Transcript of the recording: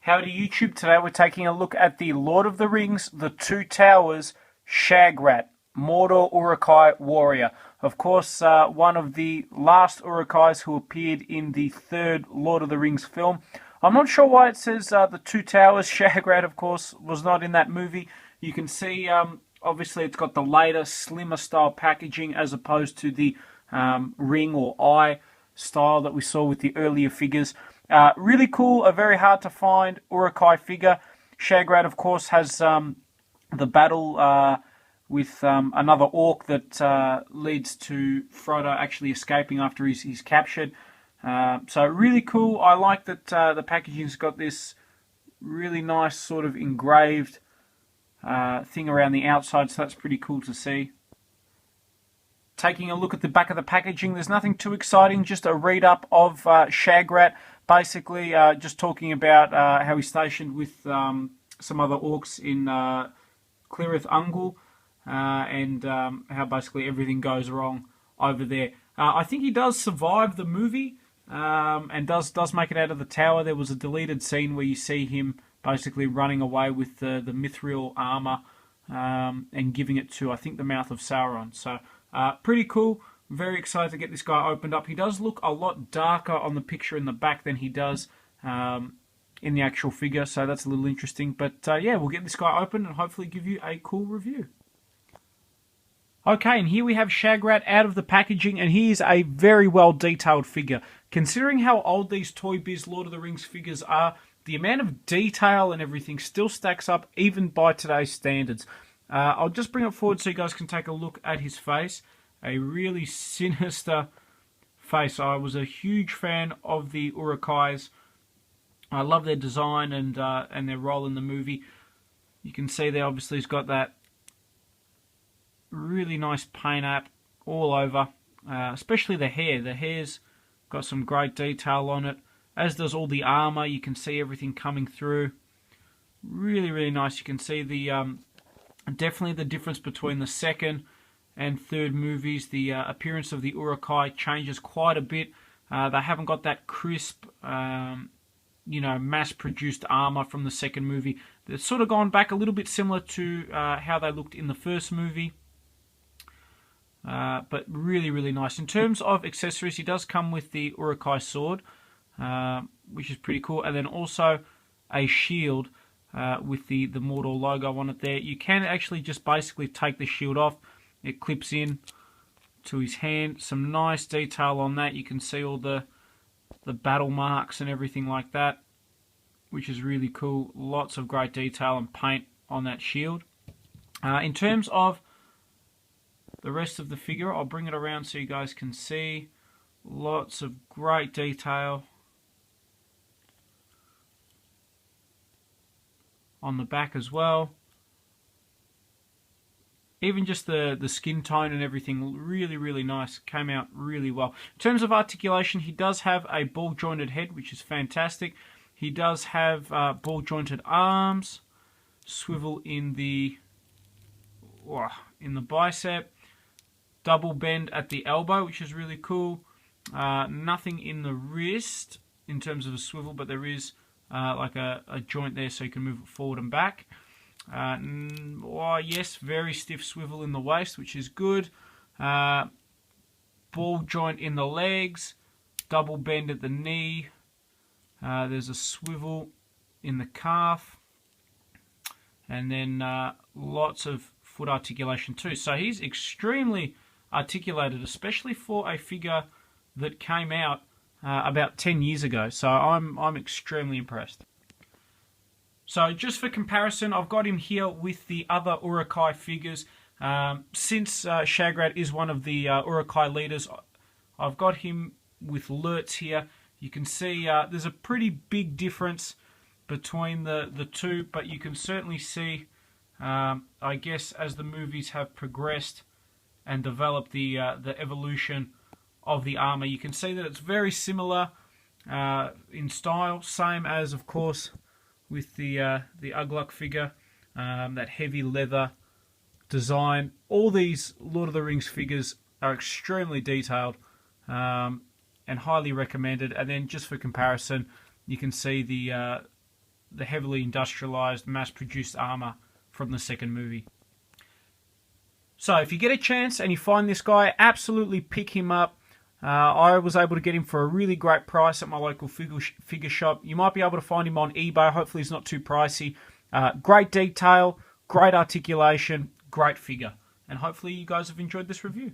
Howdy YouTube, today we're taking a look at the Lord of the Rings, The Two Towers, Shagrat, Mordor Uruk-hai warrior. Of course, one of the last Uruk-hais who appeared in the third Lord of the Rings film. I'm not sure why it says The Two Towers. Shagrat, of course, was not in that movie. You can see, obviously, it's got the later, slimmer style packaging as opposed to the ring or eye style that we saw with the earlier figures. Really cool, a very hard to find Uruk-hai figure. Shagrat, of course, has the battle with another orc that leads to Frodo actually escaping after he's captured. So really cool. I like that the packaging's got this really nice sort of engraved thing around the outside, so that's pretty cool to see. Taking a look at the back of the packaging, there's nothing too exciting, just a read-up of Shagrat. Basically, just talking about how he's stationed with some other orcs in Cirith Ungol, and how basically everything goes wrong over there. I think he does survive the movie, and does make it out of the tower. There was a deleted scene where you see him basically running away with the mithril armor and giving it to, I think, the mouth of Sauron. So pretty cool. Very excited to get this guy opened up. He does look a lot darker on the picture in the back than he does in the actual figure, so that's a little interesting. But yeah, we'll get this guy open and hopefully give you a cool review. Okay, and here we have Shagrat out of the packaging, and he is a very well detailed figure. Considering how old these Toy Biz Lord of the Rings figures are, the amount of detail and everything still stacks up even by today's standards. I'll just bring it forward so you guys can take a look at his face. A really sinister face. I was a huge fan of the Uruk-hais. I love their design and their role in the movie. You can see there obviously he's got that really nice paint app all over, especially the hair. The hair's got some great detail on it, as does all the armor. You can see everything coming through. Really, really nice. You can see the definitely the difference between the second and third movies. The appearance of the Uruk-hai changes quite a bit. They haven't got that crisp, mass-produced armor from the second movie. They've sort of gone back a little bit similar to how they looked in the first movie. But really, really nice. In terms of accessories, he does come with the Uruk-hai sword, which is pretty cool. And then also a shield with the Mordor logo on it there. You can actually just basically take the shield off. It clips in to his hand. Some nice detail on that. You can see all the battle marks and everything like that, which is really cool. Lots of great detail and paint on that shield. In terms of the rest of the figure, I'll bring it around so you guys can see. Lots of great detail on the back as well. Even just the skin tone and everything, really, really nice. Came out really well. In terms of articulation, he does have a ball-jointed head, which is fantastic. He does have ball-jointed arms, swivel in the bicep, double bend at the elbow, which is really cool. Nothing in the wrist in terms of a swivel, but there is like a joint there so you can move it forward and back. Yes, very stiff swivel in the waist, which is good. Ball joint in the legs, double bend at the knee. There's a swivel in the calf, and then lots of foot articulation too. So he's extremely articulated, especially for a figure that came out about 10 years ago. So I'm extremely impressed. So just for comparison, I've got him here with the other Uruk-hai figures. Since Shagrat is one of the Uruk-hai leaders, I've got him with Lurtz here. You can see there's a pretty big difference between the two, but you can certainly see, I guess, as the movies have progressed and developed the evolution of the armor, you can see that it's very similar in style, same as, of course, with the Ugluk figure, that heavy leather design. All these Lord of the Rings figures are extremely detailed and highly recommended. And then just for comparison, you can see the the heavily industrialized, mass-produced armor from the second movie. So if you get a chance and you find this guy, absolutely pick him up. I was able to get him for a really great price at my local figure shop. You might be able to find him on eBay. Hopefully he's not too pricey. Great detail, great articulation, great figure. And hopefully you guys have enjoyed this review.